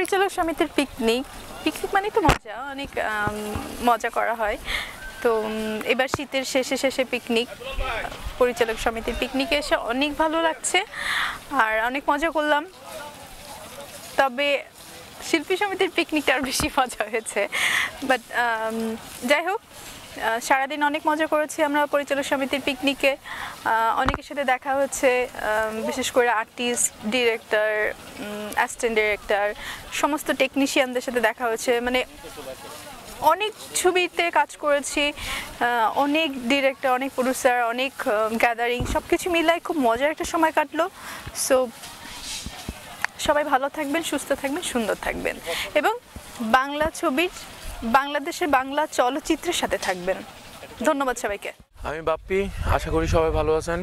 পরিচালক সমিতির পিকনিক মানে তো মজা, অনেক মজা করা হয়। তো এবার শীতের শেষে পিকনিক, পরিচালক সমিতির পিকনিকে এসে অনেক ভালো লাগছে আর অনেক মজা করলাম। তবে শিল্পী সমিতির পিকনিকটা আর বেশি মজা হয়েছে। বাট যাই হোক, সারাদিন অনেক মজা করেছি আমরা পরিচালক সমিতির পিকনিকে। অনেকের সাথে দেখা হচ্ছে, বিশেষ করে আর্টিস্ট, ডিরেক্টর, অ্যাসিস্ট্যান্ট ডিরেক্টর, সমস্ত টেকনিশিয়ানদের সাথে দেখা হয়েছে। মানে অনেক ছবিতে কাজ করেছি, অনেক ডিরেক্টর, অনেক প্রডিউসার, অনেক গ্যাদারিং, সব কিছু মিলাই খুব মজার একটা সময় কাটলো। সো সবাই ভালো থাকবেন, সুস্থ থাকবেন, সুন্দর থাকবেন এবং বাংলা ছবির, বাংলাদেশের বাংলা চলচ্চিত্রের সাথে থাকবেন। ধন্যবাদ সবাইকে। আমি বাপ্পি, আশা করি সবাই ভালো আছেন।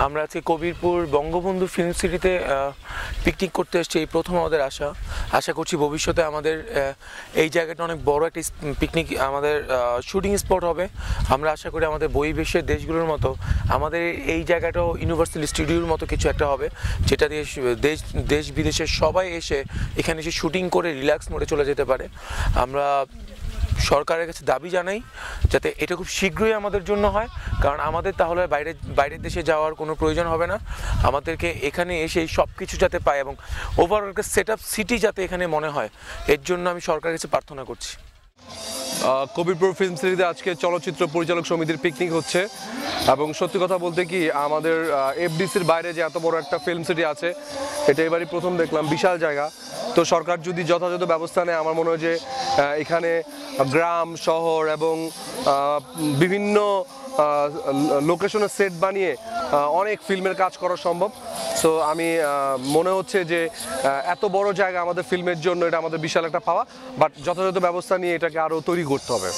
আমরা আজকে কবিরপুর বঙ্গবন্ধু ফিল্ম সিটিতে পিকনিক করতে এসেছি, এই প্রথম আমাদের আশা করছি ভবিষ্যতে আমাদের এই জায়গাটা অনেক বড় একটা পিকনিক, আমাদের শুটিং স্পট হবে। আমরা আশা করি আমাদের বহির্বিশ্বের দেশগুলোর মতো আমাদের এই জায়গাটাও ইউনিভার্সাল স্টুডিওর মতো কিছু একটা হবে, যেটা দিয়ে দেশ বিদেশের সবাই এসে এখানে এসে শুটিং করে রিল্যাক্স মোডে চলে যেতে পারে। আমরা সরকারের কাছে দাবি জানাই যাতে এটা খুব শীঘ্রই আমাদের জন্য হয়, কারণ আমাদের তাহলে বাইরের দেশে যাওয়ার কোনো প্রয়োজন হবে না। আমাদেরকে এখানে এসে সব কিছু যাতে পায় এবং ওভারঅল একটা সেট আপ সিটি যাতে এখানে মনে হয়, এর জন্য আমি সরকারের কাছে প্রার্থনা করছি। কবিরপুর ফিল্ম সিটিতে আজকে চলচ্চিত্র পরিচালক সমিতির পিকনিক হচ্ছে এবং সত্যি কথা বলতে কি আমাদের এফডিসির বাইরে যে এত বড় একটা ফিল্ম সিটি আছে, এটা এবারই প্রথম দেখলাম, বিশাল জায়গা। তো সরকার যদি যথাযথ ব্যবস্থা নেয়, আমার মনে হয় যে এখানে গ্রাম, শহর এবং বিভিন্ন লোকেশনের সেট বানিয়ে অনেক ফিল্মের কাজ করা সম্ভব। সো আমি মনে হচ্ছে যে এত বড় জায়গা আমাদের ফিল্মের জন্য এটা আমাদের বিশাল একটা পাওয়া, বাট যথাযথ ব্যবস্থা নিয়ে এটাকে আরও তৈরি করতে হবে।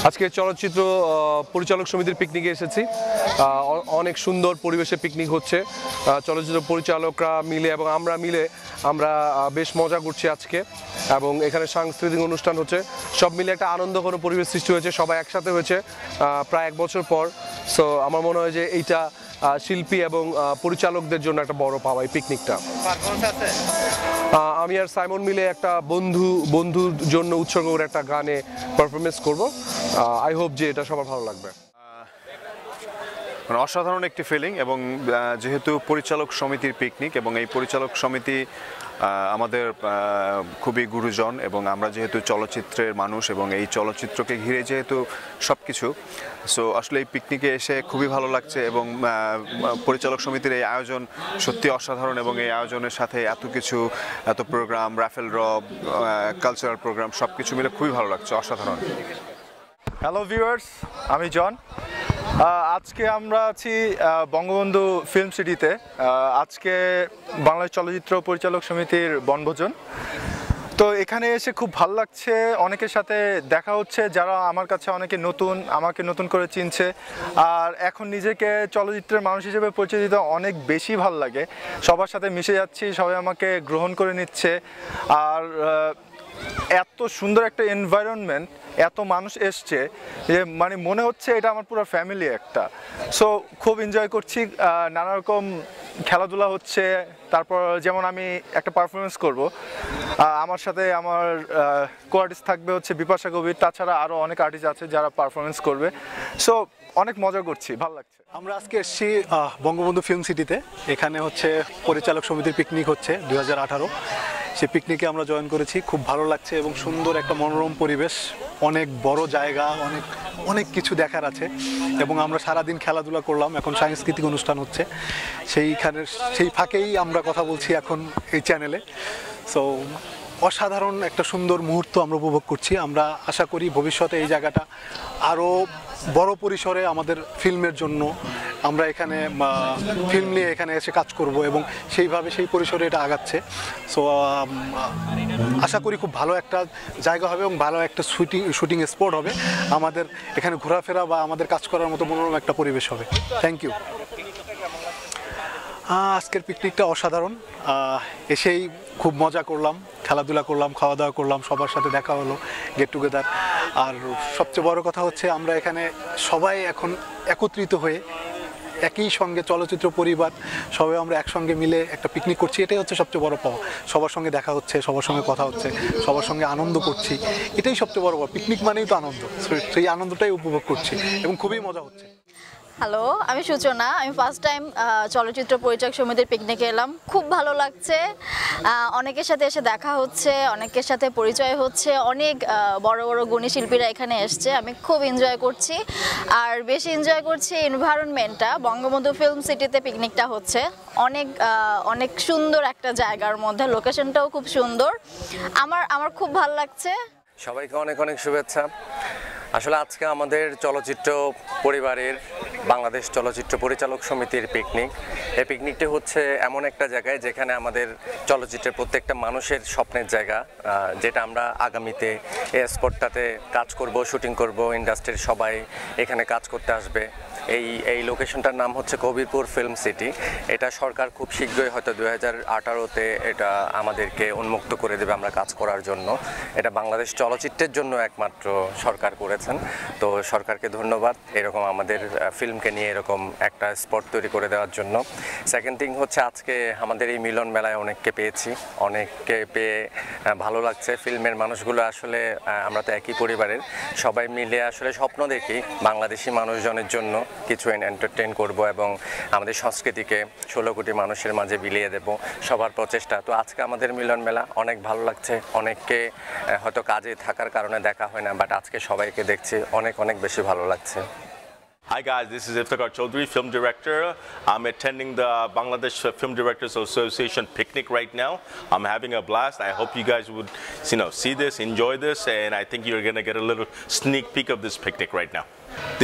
আজকে চলচ্চিত্র পরিচালক সমিতির পিকনিকে এসেছি। অনেক সুন্দর পরিবেশে পিকনিক হচ্ছে, চলচ্চিত্র পরিচালকরা মিলে এবং আমরা মিলে আমরা বেশ মজা করছি আজকে, এবং এখানে সাংস্কৃতিক অনুষ্ঠান হচ্ছে। সব মিলে একটা আনন্দঘন পরিবেশ সৃষ্টি হয়েছে, সবাই একসাথে হয়েছে প্রায় 1 বছর পর। সো আমার মনে হয় যে এইটা শিল্পী এবং পরিচালকদের জন্য একটা বড় পাওয়া এই পিকনিকটা। আমি আর সাইমন মিলে একটা বন্ধুর জন্য উৎসর্গ করে একটা গানে পারফরমেন্স করব। আই হোপ যে এটা সবার ভালো লাগবে। অসাধারণ একটি ফিলিং, এবং যেহেতু পরিচালক সমিতির পিকনিক এবং এই পরিচালক সমিতি আমাদের খুবই গুরুজন, এবং আমরা যেহেতু চলচ্চিত্রের মানুষ এবং এই চলচ্চিত্রকে ঘিরে যেহেতু সব কিছু, সো আসলে এই পিকনিকে এসে খুবই ভালো লাগছে। এবং পরিচালক সমিতির এই আয়োজন সত্যি অসাধারণ, এবং এই আয়োজনের সাথে এত কিছু, এত programme, raffle draw, cultural programme, সব কিছু মিলে খুবই ভালো লাগছে, অসাধারণ। হ্যালো ভিউয়ার্স, আমি জন। আজকে আমরা আছি বঙ্গবন্ধু ফিল্ম সিটিতে। আজকে বাংলাদেশ চলচ্চিত্র পরিচালক সমিতির বনভোজন। তো এখানে এসে খুব ভালো লাগছে, অনেকের সাথে দেখা হচ্ছে যারা আমার কাছে অনেকে নতুন, আমাকে নতুন করে চিনছে। আর এখন নিজেকে চলচ্চিত্রের মানুষ হিসেবে পরিচয় দিতে অনেক বেশি ভালো লাগে। সবার সাথে মিশে যাচ্ছি, সবাই আমাকে গ্রহণ করে নিচ্ছে। আর এত সুন্দর একটা এনভায়রনমেন্ট, এত মানুষ এসছে যে মানে মনে হচ্ছে এটা আমার পুরো ফ্যামিলি একটা। সো খুব এনজয় করছি, নানা রকম খেলাধুলা হচ্ছে। তারপর যেমন আমি একটা পারফরমেন্স করব, আমার সাথে আমার কো আর্টিস্ট থাকবে হচ্ছে বিপাশা কবির, তাছাড়া আরও অনেক আর্টিস্ট আছে যারা পারফরমেন্স করবে। সো অনেক মজা করছি, ভালো লাগছে। আমরা আজকে এসেছি বঙ্গবন্ধু ফিল্ম সিটিতে। এখানে হচ্ছে পরিচালক সমিতির পিকনিক হচ্ছে 2018। সেই পিকনিকে আমরা জয়েন করেছি, খুব ভালো লাগছে এবং সুন্দর একটা মনোরম পরিবেশ, অনেক বড় জায়গা, অনেক কিছু দেখার আছে। এবং আমরা সারাদিন খেলাধুলা করলাম, এখন সাংস্কৃতিক অনুষ্ঠান হচ্ছে, সেই ফাঁকেই আমরা কথা বলছি এখন এই চ্যানেলে। সো অসাধারণ একটা সুন্দর মুহূর্ত আমরা উপভোগ করছি। আমরা আশা করি ভবিষ্যতে এই জায়গাটা আরও বড় পরিসরে আমাদের ফিল্মের জন্য আমরা এখানে ফিল্ম নিয়ে এখানে এসে কাজ করব, এবং সেইভাবে সেই পরিসরে এটা আগাচ্ছে। সো আশা করি খুব ভালো একটা জায়গা হবে এবং ভালো একটা শুটিং স্পট হবে। আমাদের এখানে ঘোরাফেরা বা আমাদের কাজ করার মতো মনোরম একটা পরিবেশ হবে। Thank you. আজকের পিকনিকটা অসাধারণ, এসেই খুব মজা করলাম, খেলাধুলা করলাম, খাওয়া দাওয়া করলাম, সবার সাথে দেখা হলো, গেট টুগেদার। আর সবচেয়ে বড় কথা হচ্ছে আমরা এখানে সবাই এখন একত্রিত হয়ে একই সঙ্গে চলচ্চিত্র পরিবার সবাই আমরা একসঙ্গে মিলে একটা পিকনিক করছি, এটাই হচ্ছে সবচেয়ে বড় পাওয়া। সবার সঙ্গে দেখা হচ্ছে, সবার সঙ্গে কথা হচ্ছে, সবার সঙ্গে আনন্দ করছি, এটাই সবচেয়ে বড় পাওয়া। পিকনিক মানেই তো আনন্দ, সেই আনন্দটাই উপভোগ করছি এবং খুবই মজা হচ্ছে। হ্যালো, আমি সূচনা। আমি ফার্স্ট টাইম চলচ্চিত্র পরিচালক সমিতির পিকনিকে এলাম। খুব ভালো লাগছে, অনেকের সাথে এসে দেখা হচ্ছে, অনেকের সাথে পরিচয় হচ্ছে, অনেক বড় বড় গুণী শিল্পীরা এখানে এসছে। আমি খুব এনজয় করছি, আর বেশি এনজয় করছি এনভায়রনমেন্টটা। বঙ্গবন্ধু ফিল্ম সিটিতে পিকনিকটা হচ্ছে অনেক সুন্দর একটা জায়গার মধ্যে, লোকেশনটাও খুব সুন্দর। আমার খুব ভালো লাগছে। সবাইকে অনেক অনেক শুভেচ্ছা। আসলে আজকে আমাদের চলচ্চিত্র পরিবারের বাংলাদেশ চলচ্চিত্র পরিচালক সমিতির পিকনিক। এই পিকনিকটি হচ্ছে এমন একটা জায়গায় যেখানে আমাদের চলচ্চিত্রের প্রত্যেকটা মানুষের স্বপ্নের জায়গা, যেটা আমরা আগামীতে এই স্পটটাতে কাজ করব, শুটিং করব, ইন্ডাস্ট্রির সবাই এখানে কাজ করতে আসবে। এই লোকেশনটার নাম হচ্ছে কবিরপুর ফিল্ম সিটি। এটা সরকার খুব শীঘ্রই হয়তো 2018-তে এটা আমাদেরকে উন্মুক্ত করে দেবে আমরা কাজ করার জন্য। এটা বাংলাদেশ চলচ্চিত্রের জন্য একমাত্র সরকার করেছেন, তো সরকারকে ধন্যবাদ এরকম আমাদের ফিল্মকে নিয়ে এরকম একটা স্পট তৈরি করে দেওয়ার জন্য। সেকেন্ড থিং হচ্ছে আজকে আমাদের এই মিলন মেলায় অনেককে পেয়েছি, অনেককে পেয়ে ভালো লাগছে। ফিল্মের মানুষগুলো আসলে আমরা তো একই পরিবারের, সবাই মিলে আসলে স্বপ্ন দেখি বাংলাদেশি মানুষজনের জন্য কিছু এন্টারটেইন করব এবং আমাদের সংস্কৃতিকে 16 কোটি মানুষের মাঝে বিলিয়ে দেব, সবার প্রচেষ্টা। তো আজকে আমাদের মিলন মেলা অনেক ভালো লাগছে। অনেককে হয়তো কাজে থাকার কারণে দেখা হয় না, বাট আজকে সবাইকে দেখছি, অনেক অনেক বেশি ভালো লাগছে। Hi guys, this is Iftikhar Chaudhary, film director. I'm attending the Bangladesh Film Directors Association picnic right now. I'm having a blast. I hope you guys would, see this, enjoy this, and I think you're gonna get a little sneak peek of this picnic right now.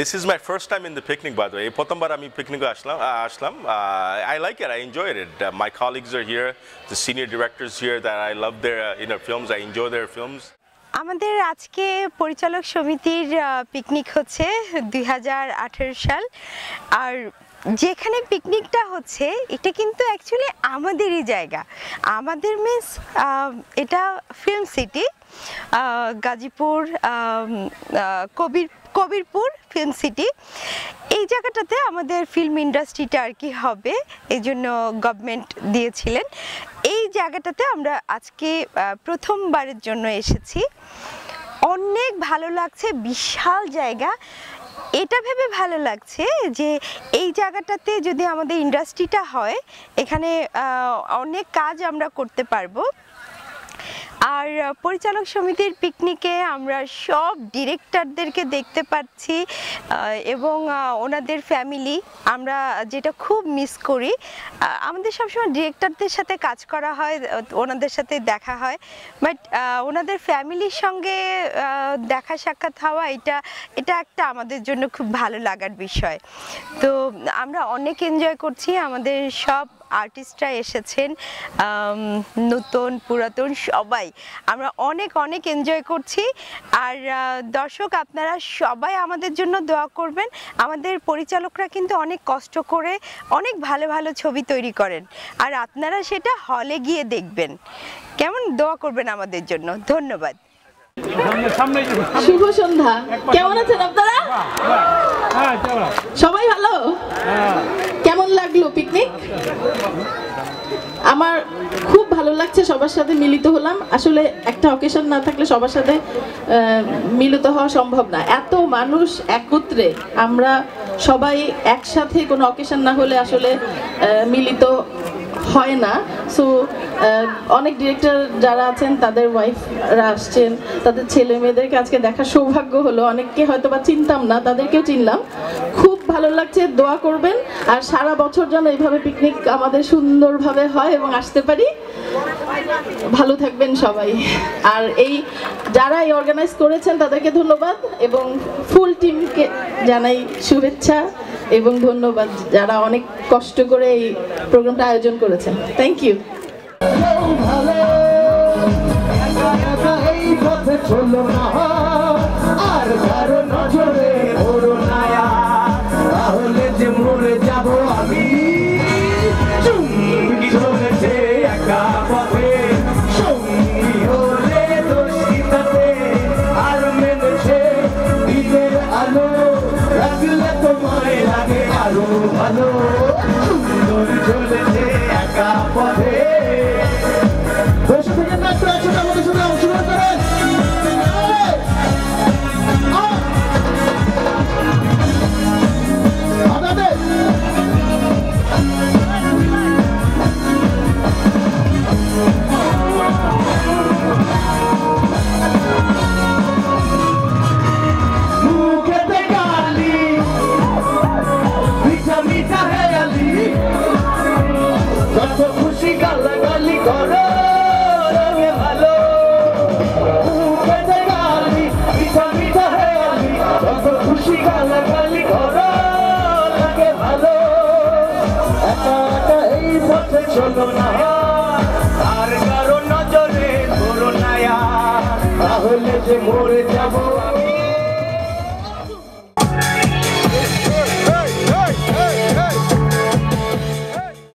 This is my first time in the picnic, by the way. প্রথমবার আমি পিকনিকে আসলাম. I like it. I enjoyed it. My colleagues are here, the senior directors here. That I love their films. I enjoy their films. আমাদের আজকে পরিচালক সমিতির picnic হচ্ছে 2018 সাল, আর যেখানে পিকনিকটা হচ্ছে এটা কিন্তু অ্যাকচুয়ালি আমাদেরই জায়গা। আমাদের মিন্স এটা film city, Gazipur Kabirpur film city. এই জায়গাটাতে আমাদের ফিল্ম ইন্ডাস্ট্রিটা আর কি হবে, এই জন্য গভর্নমেন্ট দিয়েছিলেন। এই জায়গাটাতে আমরা আজকে প্রথমবারের জন্য এসেছি। অনেক ভালো লাগছে, বিশাল জায়গা। এটা ভেবে ভালো লাগছে যে এই জায়গাটাতে যদি আমাদের ইন্ডাস্ট্রিটা হয়, এখানে অনেক কাজ আমরা করতে পারবো। আর পরিচালক সমিতির পিকনিকে আমরা সব ডিরেক্টরদেরকে দেখতে পাচ্ছি এবং ওনাদের ফ্যামিলি, আমরা যেটা খুব মিস করি। আমাদের সবসময় ডিরেক্টরদের সাথে কাজ করা হয়, ওনাদের সাথে দেখা হয়, বাট ওনাদের ফ্যামিলির সঙ্গে দেখা সাক্ষাৎ হওয়া এটা একটা আমাদের জন্য খুব ভালো লাগার বিষয়। তো আমরা অনেক এনজয় করছি। আমাদের সব আর্টিস্টরা এসেছেন, নতুন পুরাতন সবাই, আমরা অনেক অনেক এনজয় করছি। আর দর্শক, আপনারা সবাই আমাদের জন্য দোয়া করবেন। আমাদের পরিচালকরা কিন্তু অনেক কষ্ট করে অনেক ভালো ভালো ছবি তৈরি করেন, আর আপনারা সেটা হলে গিয়ে দেখবেন। কেমন? দোয়া করবেন আমাদের জন্য। ধন্যবাদ। শুভ সন্ধ্যা। কেমন আছেন আপনারা? সবাই ভালো? কেমন লাগলো পিকনিক? আমার খুব ভালো লাগছে, সবার সাথে মিলিত হলাম। আসলে একটা অকেশন না থাকলে সবার সাথে মিলিত হওয়া সম্ভব না। এত মানুষ একত্রে, আমরা সবাই একসাথে কোনো অকেশন না হলে আসলে মিলিত হয় না। সো অনেক ডিরেক্টর যারা আছেন তাদের ওয়াইফরা আসছেন, তাদের ছেলে মেয়েদেরকে আজকে দেখার সৌভাগ্য হলো। অনেককে হয়তো বা চিনতাম না, তাদেরকেও চিনলাম। খুব ভালো লাগছে। দোয়া করবেন আর সারা বছর যেন এইভাবে পিকনিক আমাদের সুন্দরভাবে হয় এবং আসতে পারি। ভালো থাকবেন সবাই। আর যারা এই অর্গানাইজ করেছেন তাদেরকে ধন্যবাদ এবং ফুল টিমকে জানাই শুভেচ্ছা এবং ধন্যবাদ, যারা অনেক কষ্ট করে এই প্রোগ্রামটা আয়োজন করেছেন। Thank you. ভালো শোনো না আর কারো নজরে করো না তাহলে যে মরে যাবো আমি